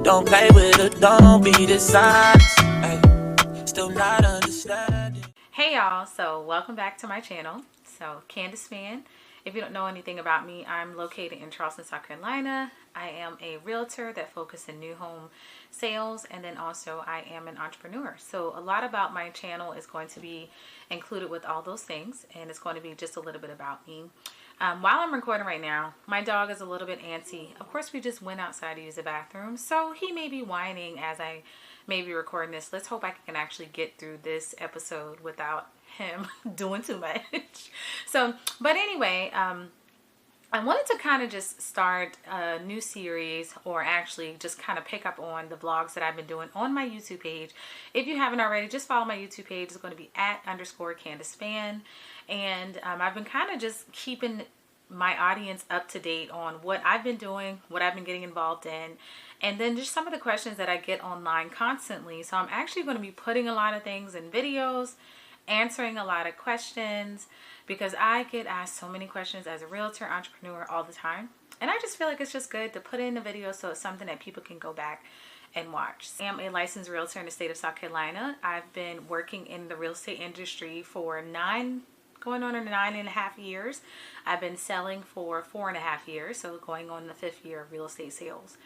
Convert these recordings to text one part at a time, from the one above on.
Don't play with it, don't be dishonest. Still not understanding. Hey y'all, so welcome back to my channel. So Candace Spann. If you don't know anything about me, I'm located in Charleston, South Carolina. I am a realtor that focuses in new home sales, and then also I am an entrepreneur. So a lot about my channel is going to be included with all those things, and it's going to be just a little bit about me. While I'm recording right now, my dog is a little bit antsy. Of course, we just went outside to use the bathroom, so he may be whining as I may be recording this. Let's hope I can actually get through this episode without him doing too much. But anyway, I wanted to kind of just start a new series, or actually just kind of pick up on the vlogs that I've been doing on my YouTube page. If you haven't already, just follow my YouTube page. It's going to be @_Candace Spann. And I've been kind of just keeping my audience up to date on what I've been doing, what I've been getting involved in, and then just some of the questions that I get online constantly. So I'm actually going to be putting a lot of things in videos, answering a lot of questions, because I get asked so many questions as a realtor entrepreneur all the time. And I just feel like it's just good to put in a video so it's something that people can go back and watch. I am a licensed realtor in the state of South Carolina. I've been working in the real estate industry for going on in 9.5 years. I've been selling for 4.5 years, so going on the 5th year of real estate sales.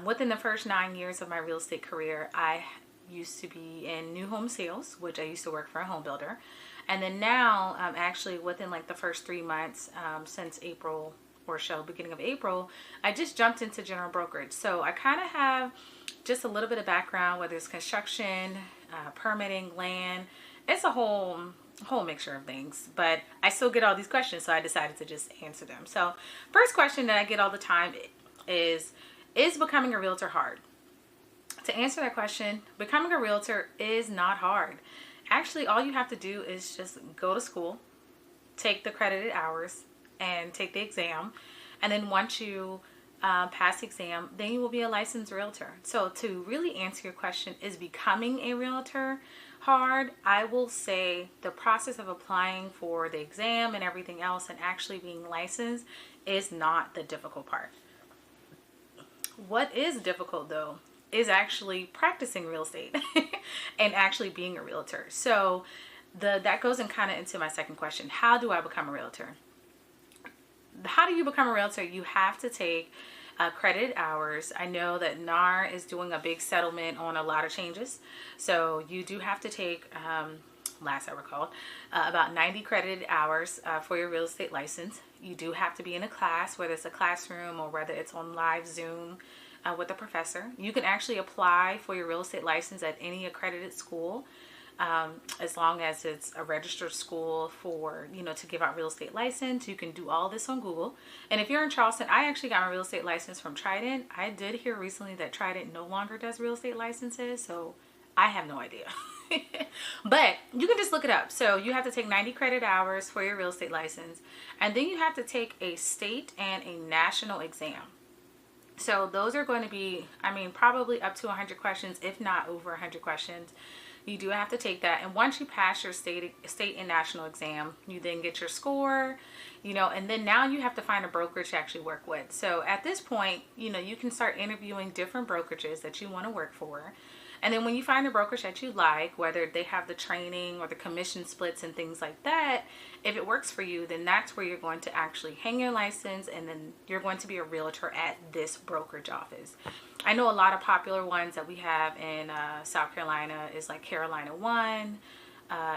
Within the first 9 years of my real estate career, I used to be in new home sales, which I used to work for a home builder. And then now, actually within like the first 3 months, since April or so, beginning of April, I just jumped into general brokerage. So I kind of have just a little bit of background, whether it's construction, permitting, land. It's a whole mixture of things, but I still get all these questions, so I decided to just answer them. So first question that I get all the time is becoming a realtor hard? To answer that question, becoming a realtor is not hard. Actually, all you have to do is just go to school, take the credited hours, and take the exam. And then once you pass the exam, then you will be a licensed realtor. So to really answer your question, is becoming a realtor hard? I will say the process of applying for the exam and everything else and actually being licensed is not the difficult part. What is difficult though is actually practicing real estate and actually being a realtor. So that goes in kind of into my second question. How do I become a realtor? How do you become a realtor? You have to take credited hours. I know that NAR is doing a big settlement on a lot of changes. So you do have to take, last I recall, about 90 credited hours for your real estate license. You do have to be in a class, whether it's a classroom or whether it's on live Zoom with a professor. You can actually apply for your real estate license at any accredited school, as long as it's a registered school for, to give out real estate license. You can do all this on Google. And if you're in Charleston, I actually got my real estate license from Trident. I did hear recently that Trident no longer does real estate licenses, so I have no idea. But you can just look it up. So you have to take 90 credit hours for your real estate license, and then you have to take a state and a national exam. So those are going to be, probably up to 100 questions, if not over 100 questions. You do have to take that. And once you pass your state and national exam, you then get your score, and then now you have to find a brokerage to actually work with. So at this point, you can start interviewing different brokerages that you want to work for. And then when you find a brokerage that you like, whether they have the training or the commission splits and things like that, if it works for you, then that's where you're going to actually hang your license, and then you're going to be a realtor at this brokerage office. I know a lot of popular ones that we have in South Carolina is like Carolina One,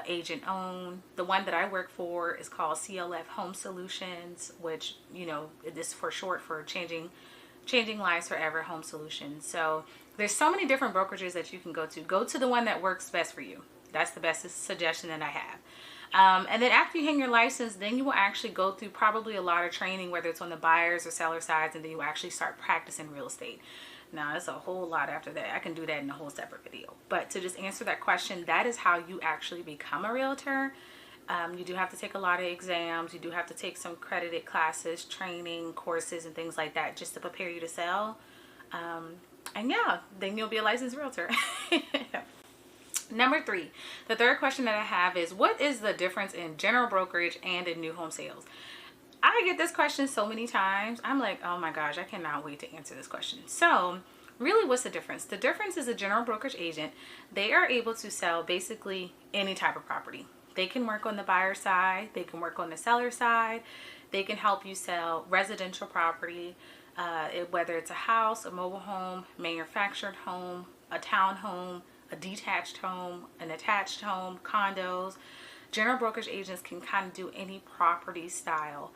Agent Own. The one that I work for is called CLF Home Solutions, which, it is for short for Changing Lives Forever Home Solutions. So there's so many different brokerages that you can go to. Go to the one that works best for you. That's the best suggestion that I have. And then after you hang your license, then you will actually go through probably a lot of training, whether it's on the buyers or seller sides, and then you will actually start practicing real estate. Now, it's a whole lot after that. I can do that in a whole separate video. But to just answer that question, that is how you actually become a realtor. You do have to take a lot of exams. You do have to take some credited classes, training, courses, and things like that just to prepare you to sell. And yeah, then you'll be a licensed realtor. Number 3, the third question that I have is, what is the difference in general brokerage and in new home sales? I get this question so many times. I'm like, oh my gosh, I cannot wait to answer this question. So really, what's the difference? The difference is a general brokerage agent. They are able to sell basically any type of property. They can work on the buyer side. They can work on the seller side. They can help you sell residential property, whether it's a house, a mobile home, manufactured home, a townhome, a detached home, an attached home, condos. General brokerage agents can kind of do any property style.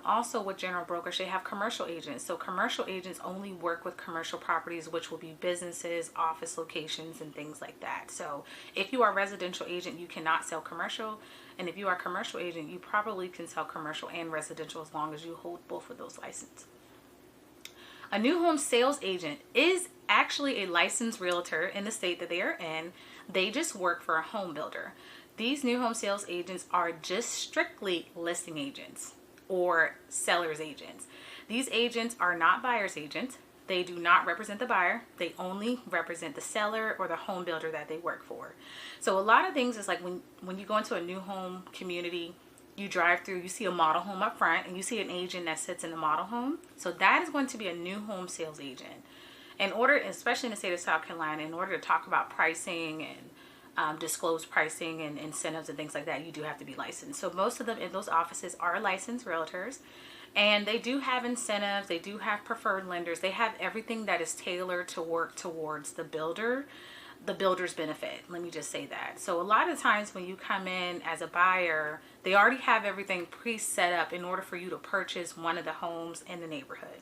Also with general brokerage, they have commercial agents. So commercial agents only work with commercial properties, which will be businesses, office locations, and things like that. So if you are a residential agent, you cannot sell commercial. And if you are a commercial agent, you probably can sell commercial and residential as long as you hold both of those licenses. A new home sales agent is actually a licensed realtor in the state that they are in. They just work for a home builder. These new home sales agents are just strictly listing agents or seller's agents. These agents are not buyer's agents. They do not represent the buyer. They only represent the seller or the home builder that they work for. So a lot of things is like when you go into a new home community, you drive through, you see a model home up front and you see an agent that sits in the model home. So that is going to be a new home sales agent. In order, especially in the state of South Carolina, in order to talk about pricing and disclose pricing and incentives and things like that, you do have to be licensed. So most of them in those offices are licensed realtors, and they do have incentives. They do have preferred lenders. They have everything that is tailored to work towards the builder's benefit. Let me just say that. So a lot of times when you come in as a buyer, they already have everything pre-set up in order for you to purchase one of the homes in the neighborhood.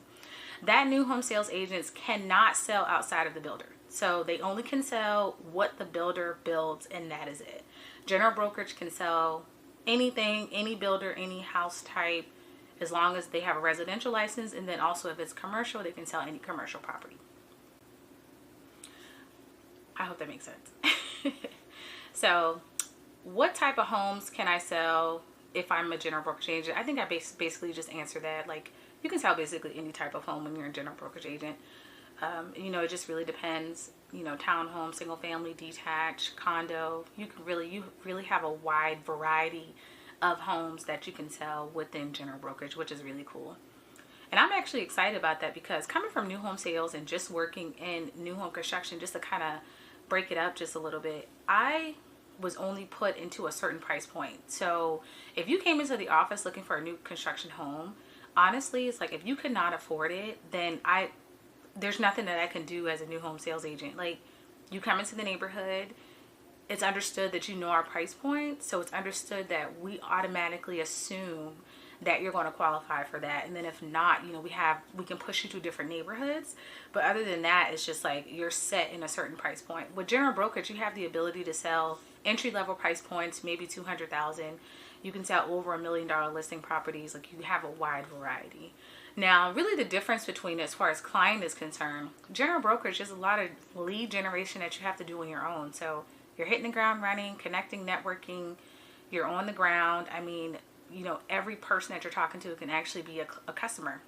That new home sales agents cannot sell outside of the builder. So they only can sell what the builder builds, and that is it. General brokerage can sell anything, any builder, any house type, as long as they have a residential license. And then also if it's commercial, they can sell any commercial property. I hope that makes sense. So what type of homes can I sell if I'm a general brokerage agent? I think I basically just answered that. Like, you can sell basically any type of home when you're a general brokerage agent. It just really depends. Townhome, single family, detached, condo. You really have a wide variety of homes that you can sell within general brokerage, which is really cool. And I'm actually excited about that because coming from new home sales and just working in new home construction, just to kind of break it up just a little bit, I was only put into a certain price point. So if you came into the office looking for a new construction home, honestly, it's like if you could not afford it, then there's nothing that I can do as a new home sales agent. Like, you come into the neighborhood, it's understood that you know our price point, so it's understood that we automatically assume that you're going to qualify for that. And then if not, we can push you to different neighborhoods. But other than that, it's just like you're set in a certain price point. With general brokerage, you have the ability to sell entry-level price points, maybe $200,000. You can sell over $1 million listing properties. Like, you have a wide variety. Now, really the difference between, as far as client is concerned, general brokerage is a lot of lead generation that you have to do on your own. So you're hitting the ground running, connecting, networking, you're on the ground. I mean, every person that you're talking to can actually be a customer.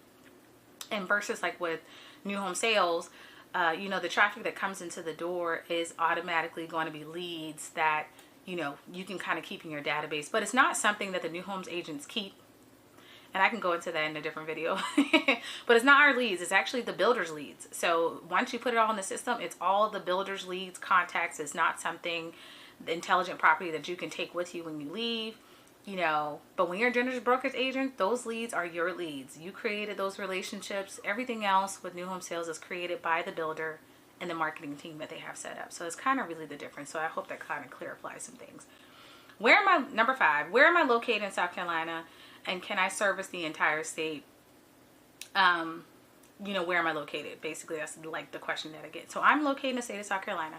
And versus like with new home sales, the traffic that comes into the door is automatically going to be leads that, you can kind of keep in your database. But it's not something that the new homes agents keep. And I can go into that in a different video. But it's not our leads. It's actually the builder's leads. So once you put it all in the system, it's all the builder's leads, contacts. It's not something, the intelligent property that you can take with you when you leave. But when you're a general brokerage agent, those leads are your leads. You created those relationships. Everything else with new home sales is created by the builder and the marketing team that they have set up. So it's kind of really the difference. So I hope that kind of clarifies some things. Number 5, where am I located in South Carolina? And can I service the entire state? Where am I located? Basically, that's like the question that I get. So I'm located in the state of South Carolina.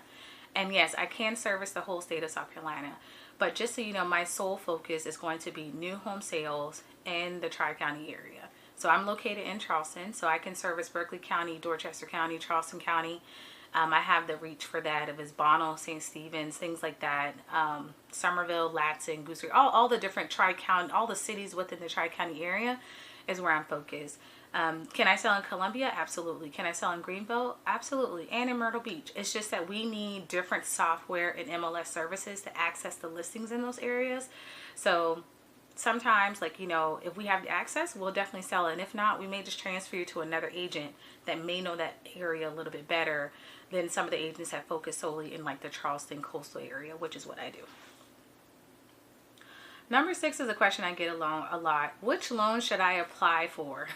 And yes, I can service the whole state of South Carolina. But just so you know, my sole focus is going to be new home sales in the Tri-County area. So I'm located in Charleston, so I can service Berkeley County, Dorchester County, Charleston County. I have the reach for that. If it's Bonnell, St. Stephen's, things like that. Somerville, Latson, Goosery, all the different Tri-County, all the cities within the Tri-County area is where I'm focused. Can I sell in Columbia? Absolutely. Can I sell in Greenville? Absolutely. And in Myrtle Beach. It's just that we need different software and MLS services to access the listings in those areas. So sometimes, like, you know, if we have the access, we'll definitely sell it. And if not, we may just transfer you to another agent that may know that area a little bit better than some of the agents that focus solely in like the Charleston coastal area, which is what I do. Number 6 is a question I get a lot. Which loan should I apply for?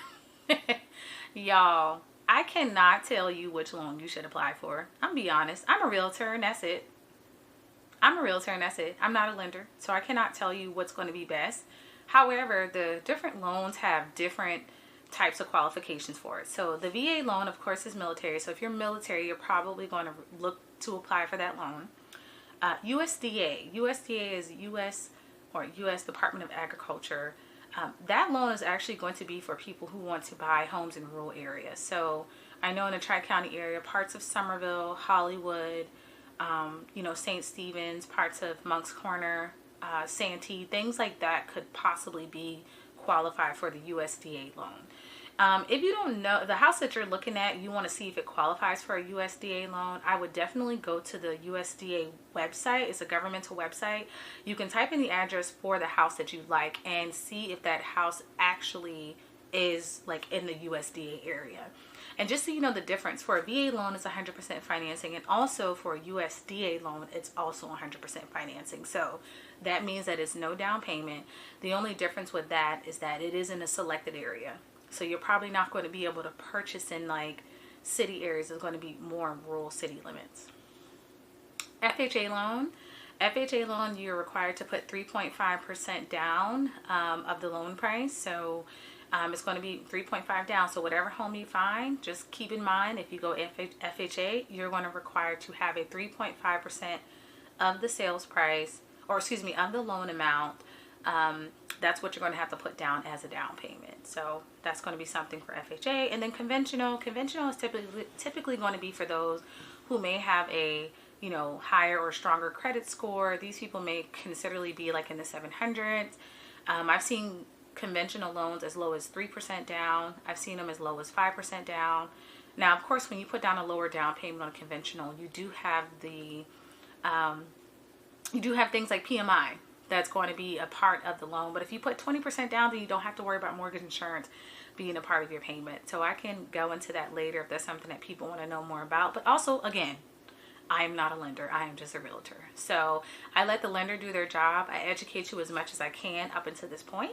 Y'all, I cannot tell you which loan you should apply for. I'm gonna be honest. I'm a realtor and that's it. I'm not a lender, so I cannot tell you what's going to be best. However, the different loans have different types of qualifications for it. So the VA loan, of course, is military. So if you're military, you're probably going to look to apply for that loan. USDA is U.S. Department of Agriculture. That loan is actually going to be for people who want to buy homes in rural areas. So I know in the Tri-County area, parts of Somerville, Hollywood, you know, St. Stephen's, parts of Moncks Corner, Santee, things like that could possibly be qualified for the USDA loan. If you don't know the house that you're looking at, you want to see if it qualifies for a USDA loan, I would definitely go to the USDA website. It's a governmental website. You can type in the address for the house that you like and see if that house actually is like in the USDA area. And just so you know the difference, for a VA loan, it's 100% financing, and also for a USDA loan, it's also 100% financing. So that means that it's no down payment. The only difference with that is that it is in a selected area. So you're probably not going to be able to purchase in like city areas. It's going to be more in rural city limits. FHA loan, you're required to put 3.5% down of the loan price. So it's going to be 3.5 down. So whatever home you find, just keep in mind, if you go FHA, you're going to require to have a 3.5% of the sales price, or excuse me, of the loan amount. That's what you're going to have to put down as a down payment. So that's going to be something for FHA. And then conventional is typically going to be for those who may have a, you know, higher or stronger credit score. These people may considerably be like in the 700s. I've seen conventional loans as low as 3% down. I've seen them as low as 5% down. Now, of course, when you put down a lower down payment on a conventional, you do have things like PMI that's going to be a part of the loan. But if you put 20% down, then you don't have to worry about mortgage insurance being a part of your payment. So I can go into that later if that's something that people want to know more about. But also, again, I am not a lender. I am just a realtor. So I let the lender do their job. I educate you as much as I can up until this point.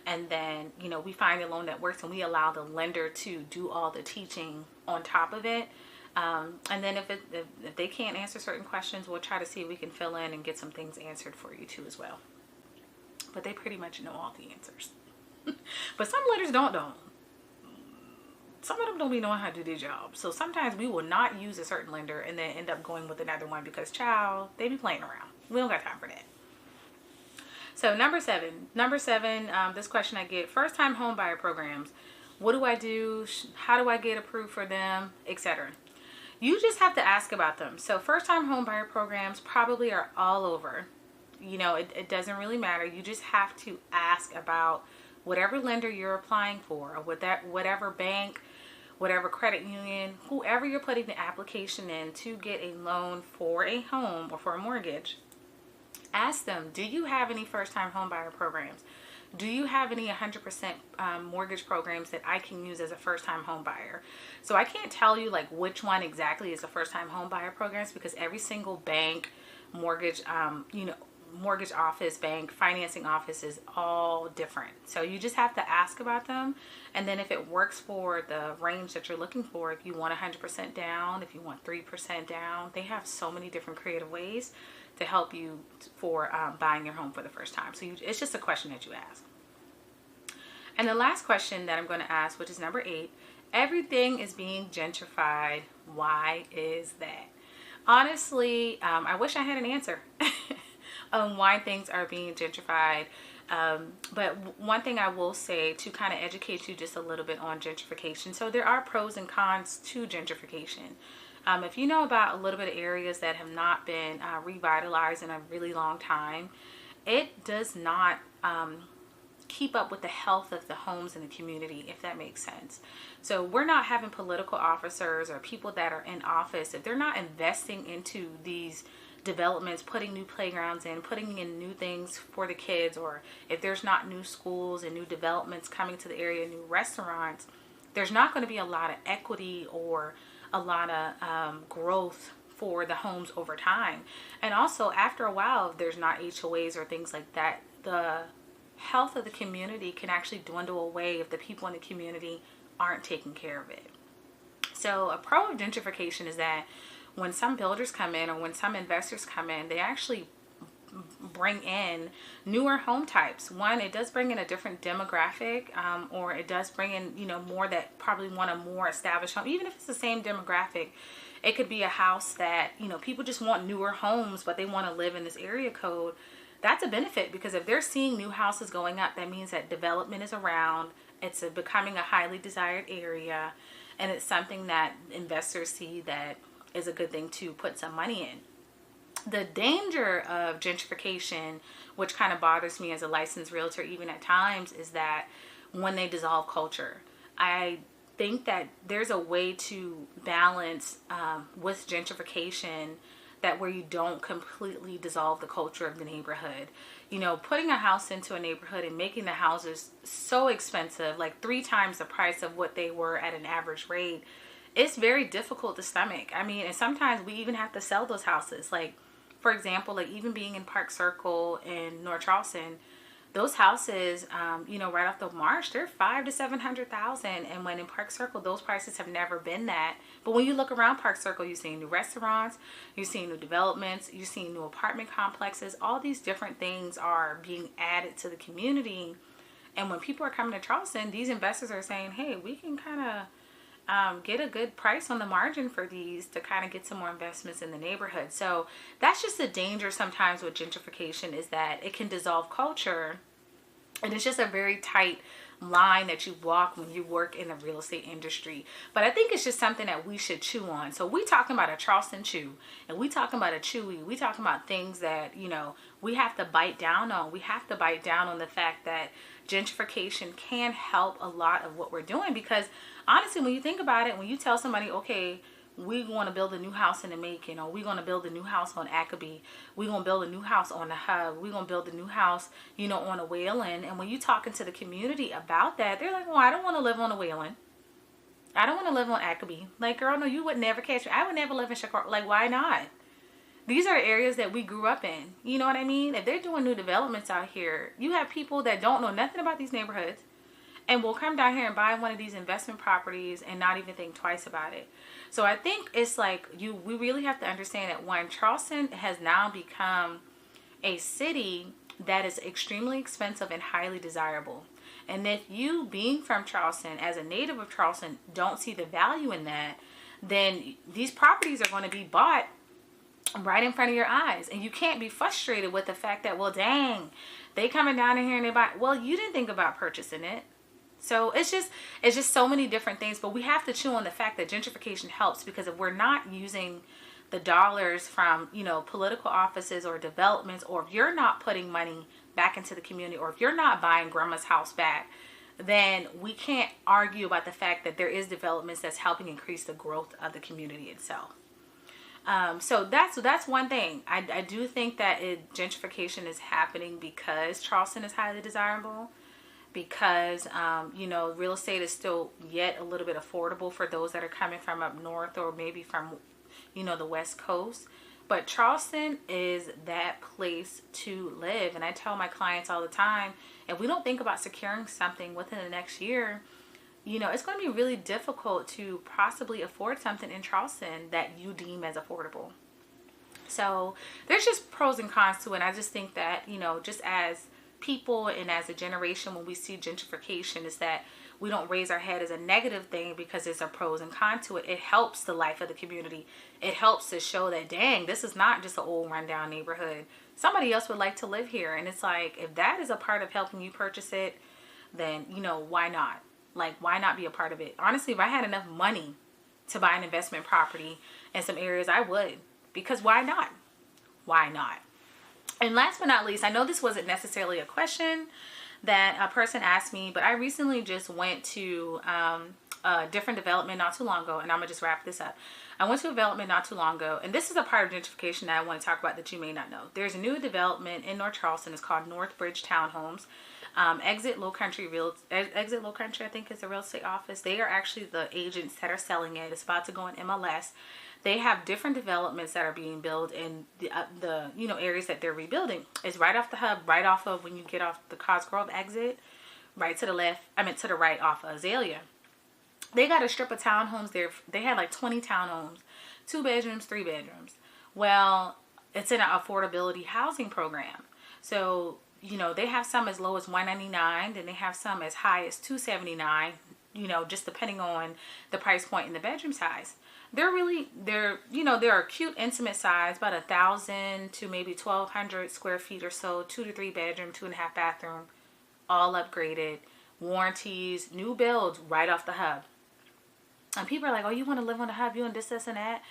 And then, you know, we find a loan that works and we allow the lender to do all the teaching on top of it. And then if they can't answer certain questions, we'll try to see if we can fill in and get some things answered for you too as well. But they pretty much know all the answers. But some lenders don't. Some of them don't be knowing how to do their job. So sometimes we will not use a certain lender and then end up going with another one because, child, they be playing around. We don't got time for that. So number seven, this question I get, first time home buyer programs. What do I do? How do I get approved for them, etc.? You just have to ask about them. So first time home buyer programs probably are all over. You know, it doesn't really matter. You just have to ask about whatever lender you're applying for, or whatever bank, whatever credit union, whoever you're putting the application in to get a loan for a home or for a mortgage. Ask them, do you have any first-time home buyer programs? Do you have any 100% mortgage programs that I can use as a first-time home buyer? So I can't tell you like which one exactly is a first-time home buyer programs, because every single bank, mortgage, mortgage office, bank, financing office is all different. So you just have to ask about them. And then if it works for the range that you're looking for, if you want 100% down, if you want 3% down, they have so many different creative ways to help you for buying your home for the first time. So it's just a question that you ask. And the last question that I'm going to ask, which is number 8, everything is being gentrified. Why is that? Honestly, I wish I had an answer on why things are being gentrified. But one thing I will say to kind of educate you just a little bit on gentrification. So there are pros and cons to gentrification. If you know about a little bit of areas that have not been revitalized in a really long time, it does not keep up with the health of the homes in the community, if that makes sense. So we're not having political officers or people that are in office, if they're not investing into these developments, putting new playgrounds in, putting in new things for the kids, or if there's not new schools and new developments coming to the area, new restaurants, there's not going to be a lot of equity or a lot of growth for the homes over time. And also, after a while, if there's not HOAs or things like that, the health of the community can actually dwindle away if the people in the community aren't taking care of it. So a pro of gentrification is that when some builders come in or when some investors come in, they actually bring in newer home types. One, it does bring in a different demographic, or it does bring in, more that probably want a more established home. Even if it's the same demographic, it could be a house that, people just want newer homes, but they want to live in this area code. That's a benefit, because if they're seeing new houses going up, that means that development is around. It's becoming a highly desired area, and it's something that investors see that is a good thing to put some money in. The danger of gentrification, which kind of bothers me as a licensed realtor even at times, is that when they dissolve culture. I think that there's a way to balance with gentrification that where you don't completely dissolve the culture of the neighborhood. Putting a house into a neighborhood and making the houses so expensive, like 3 times the price of what they were at an average rate, it's very difficult to stomach. And sometimes we even have to sell those houses. Like, for example, like even being in Park Circle in North Charleston, those houses, right off the march, they're $500,000 to $700,000. And when in Park Circle, those prices have never been that. But when you look around Park Circle, you're seeing new restaurants, you're seeing new developments, you're seeing new apartment complexes. All these different things are being added to the community. And when people are coming to Charleston, these investors are saying, hey, we can kind of get a good price on the margin for these to kind of get some more investments in the neighborhood. So that's just the danger sometimes with gentrification, is that it can dissolve culture, and it's just a very tight line that you walk when you work in the real estate industry. But I think it's just something that we should chew on. So we talking about a Charleston chew, and we talking about a chewy. We talking about things that, we have to bite down on. We have to bite down on the fact that gentrification can help a lot of what we're doing, because honestly, when you think about it, when you tell somebody, okay, we want to build a new house in the Macon, or we're going to build a new house on Ackaby, we're going to build a new house on the Hub, we're going to build a new house, on a Wayland. And when you talking to the community about that, they're like, well, I don't want to live on a Wayland. I don't want to live on Ackaby. Like, girl, no, you would never catch me. I would never live in Chicago. Like, why not? These are areas that we grew up in. You know what I mean? If they're doing new developments out here, you have people that don't know nothing about these neighborhoods and will come down here and buy one of these investment properties and not even think twice about it. So I think it's like we really have to understand that one, Charleston has now become a city that is extremely expensive and highly desirable. And if you, being from Charleston, as a native of Charleston, don't see the value in that, then these properties are going to be bought right in front of your eyes. And you can't be frustrated with the fact that, well, dang, they coming down in here and they buy. Well, you didn't think about purchasing it. So it's just so many different things. But we have to chew on the fact that gentrification helps, because if we're not using the dollars from, political offices or developments, or if you're not putting money back into the community, or if you're not buying grandma's house back, then we can't argue about the fact that there is developments that's helping increase the growth of the community itself. So that's one thing. I do think that gentrification is happening because Charleston is highly desirable, because, real estate is still yet a little bit affordable for those that are coming from up north, or maybe from, the West Coast. But Charleston is that place to live. And I tell my clients all the time, if we don't think about securing something within the next year, it's going to be really difficult to possibly afford something in Charleston that you deem as affordable. So there's just pros and cons to it. And I just think that, just as people and as a generation, when we see gentrification, is that we don't raise our head as a negative thing, because there's a pros and cons to it. It helps the life of the community. It helps to show that, dang, this is not just an old rundown neighborhood. Somebody else would like to live here. And it's like, if that is a part of helping you purchase it, then, why not? Like, why not be a part of it? Honestly, if I had enough money to buy an investment property in some areas, I would. Because why not? Why not? And last but not least, I know this wasn't necessarily a question that a person asked me, but I recently just went to a different development not too long ago, and I'm gonna just wrap this up. I went to a development not too long ago, and this is a part of gentrification that I want to talk about that you may not know. There's a new development in North Charleston. It's called Northbridge Townhomes. Exit Low Country, I think, is the real estate office. They are actually the agents that are selling it. It's about to go in MLS. They have different developments that are being built in the areas that they're rebuilding. It's right off the hub, right off of when you get off the Cosgrove exit, right to the left. I meant to the right off of Azalea. They got a strip of townhomes there. They had like 20 townhomes, 2 bedrooms, 3 bedrooms. Well, it's in an affordability housing program. So, they have some as low as $199, then they have some as high as $279, just depending on the price point and the bedroom size. They're a cute, intimate size, about 1,000 to maybe 1,200 square feet or so, 2 to 3 bedroom, 2.5 bathroom, all upgraded, warranties, new builds right off the hub. And people are like, oh, you want to live on the hub, you want this, and that.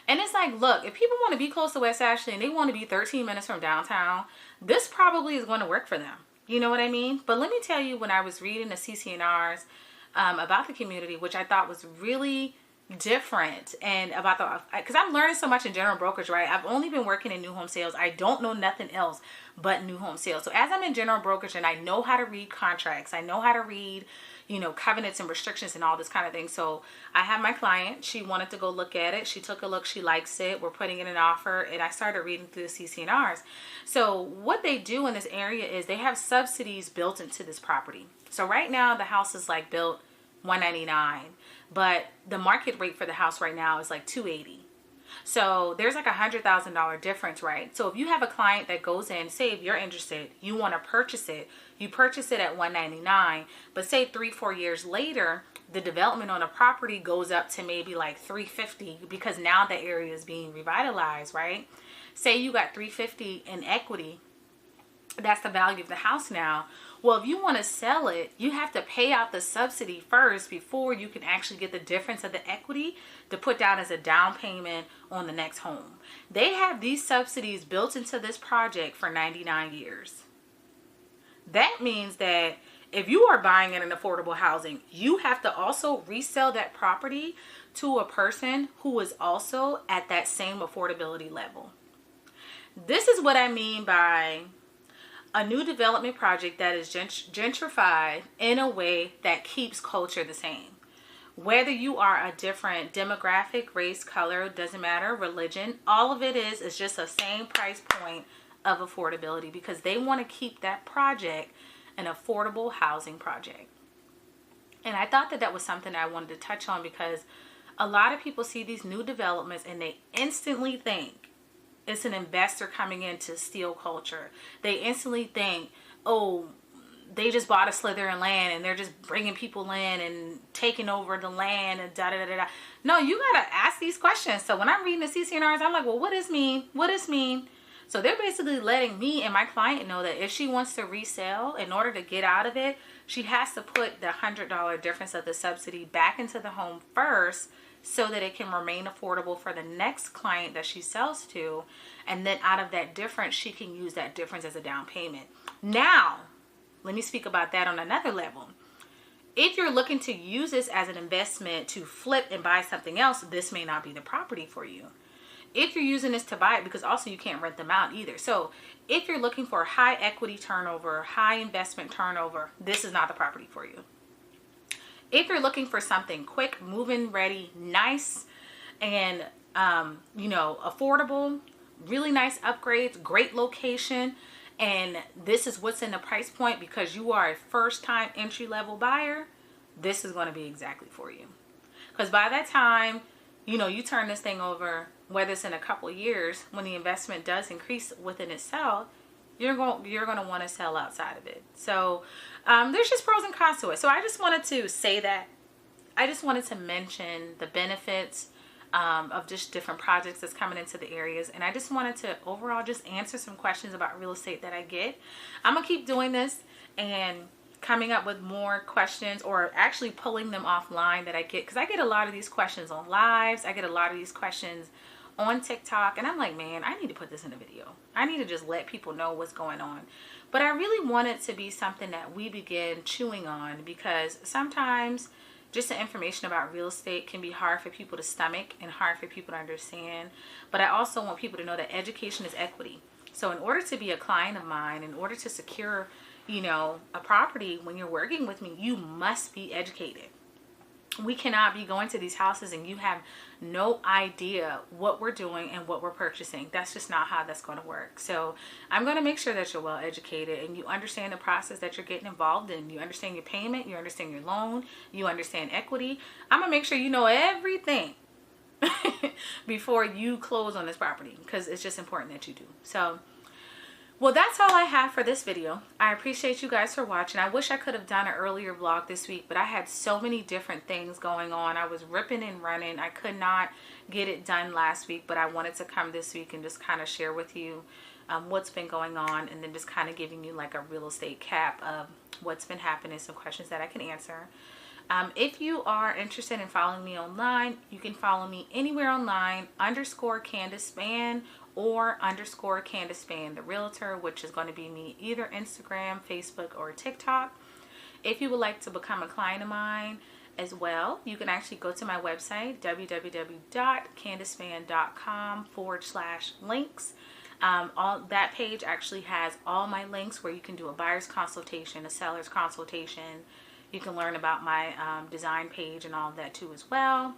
And it's like, look, if people want to be close to West Ashley and they want to be 13 minutes from downtown, this probably is going to work for them. You know what I mean? But let me tell you, when I was reading the CC&Rs about the community, which I thought was really different, and about because I'm learning so much in general brokerage, right? I've only been working in new home sales. I don't know nothing else but new home sales. So as I'm in general brokerage and I know how to read contracts, I know how to read covenants and restrictions and all this kind of thing. So I have my client, she wanted to go look at it. She took a look, she likes it. We're putting in an offer, and I started reading through the CC&Rs. So what they do in this area is they have subsidies built into this property. So right now the house is like built $199, but the market rate for the house right now is like $280. So there's like $100,000 difference, right? So if you have a client that goes in, say if you're interested, you want to purchase it, you purchase it at $199, but say 3-4 years later, the development on a property goes up to maybe like $350 because now the area is being revitalized, right? Say you got $350 in equity, that's the value of the house now. Well, if you want to sell it, you have to pay out the subsidy first before you can actually get the difference of the equity to put down as a down payment on the next home. They have these subsidies built into this project for 99 years. That means that if you are buying in an affordable housing, you have to also resell that property to a person who is also at that same affordability level. This is what I mean by a new development project that is gentrified in a way that keeps culture the same. Whether you are a different demographic, race, color, doesn't matter, religion, all of it is just the same price point of affordability, because they want to keep that project an affordable housing project. And I thought that was something I wanted to touch on, because a lot of people see these new developments and they instantly think it's an investor coming in to steal culture. They instantly think, oh, they just bought a slither of land and they're just bringing people in and taking over the land and da da da da. No, you gotta ask these questions. So when I'm reading the CC&Rs, I'm like, well, what does mean? What does mean? So they're basically letting me and my client know that if she wants to resell, in order to get out of it, she has to put the $100 difference of the subsidy back into the home first, so that it can remain affordable for the next client that she sells to. And then out of that difference, she can use that difference as a down payment. Now, let me speak about that on another level. If you're looking to use this as an investment to flip and buy something else, this may not be the property for you. If you're using this to buy it, because also you can't rent them out either. So if you're looking for high equity turnover, high investment turnover, this is not the property for you. If you're looking for something quick, move-in ready, nice, and affordable, really nice upgrades, great location, and this is what's in the price point because you are a first-time entry-level buyer, this is going to be exactly for you. Because by that time, you turn this thing over, whether it's in a couple of years, when the investment does increase within itself, you're going to want to sell outside of it. So there's just pros and cons to it. So I just wanted to say that. I just wanted to mention the benefits of just different projects that's coming into the areas. And I just wanted to overall just answer some questions about real estate that I get. I'm going to keep doing this and coming up with more questions, or actually pulling them offline that I get. Because I get a lot of these questions on lives. I get a lot of these questions on TikTok, and I'm like, man, I need to put this in a video. I need to just let people know what's going on. But I really want it to be something that we begin chewing on, because sometimes, just the information about real estate can be hard for people to stomach and hard for people to understand. But I also want people to know that education is equity. So in order to be a client of mine, in order to secure, a property when you're working with me, you must be educated. We cannot be going to these houses and you have no idea what we're doing and what we're purchasing. That's just not how that's going to work. So I'm going to make sure that you're well educated and you understand the process that you're getting involved in. You understand your payment, you understand your loan, you understand equity. I'm going to make sure you know everything before you close on this property, because it's just important that you do. So, well, that's all I have for this video. I appreciate you guys for watching. I wish I could have done an earlier vlog this week, but I had so many different things going on. I was ripping and running. I could not get it done last week, but I wanted to come this week and just kind of share with you what's been going on, and then just kind of giving you like a real estate cap of what's been happening, some questions that I can answer. If you are interested in following me online, you can follow me anywhere online, _Candace Spann or _Candace Spann, the Realtor, which is going to be me either Instagram, Facebook, or TikTok. If you would like to become a client of mine as well, you can actually go to my website, www.candacespann.com/links. All that page actually has all my links where you can do a buyer's consultation, a seller's consultation. You can learn about my design page and all of that too as well.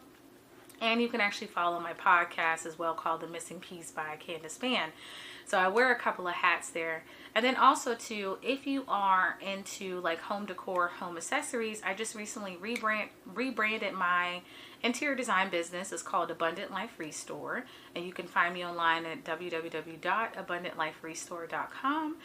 And you can actually follow my podcast as well, called The Missing Piece by Candace Spann. So I wear a couple of hats there. And then also too, if you are into like home decor, home accessories, I just recently rebranded my interior design business. It's called Abundant Life Restore. And you can find me online at www.abundantliferestore.com.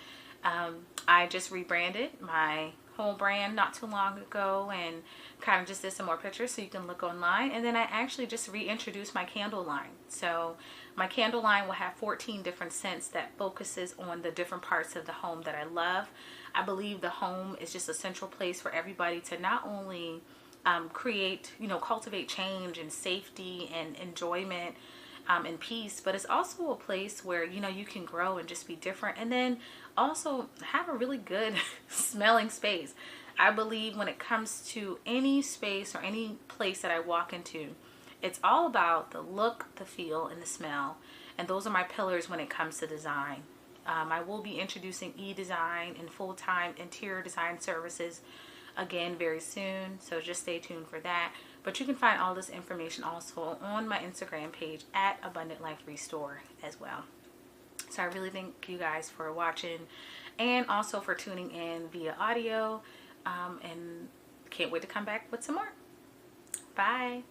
I just rebranded my whole brand not too long ago and kind of just did some more pictures so you can look online. And then I actually just reintroduced my candle line. So my candle line will have 14 different scents that focuses on the different parts of the home that I love. I believe the home is just a central place for everybody to not only create, cultivate change and safety and enjoyment and peace, but it's also a place where you can grow and just be different, and then also have a really good smelling space. I believe when it comes to any space or any place that I walk into, it's all about the look, the feel, and the smell, and those are my pillars when it comes to design. I will be introducing e-design and full-time interior design services again very soon, so just stay tuned for that. But you can find all this information also on my Instagram page at Abundant Life Restore as well. So I really thank you guys for watching and also for tuning in via audio, and can't wait to come back with some more. Bye.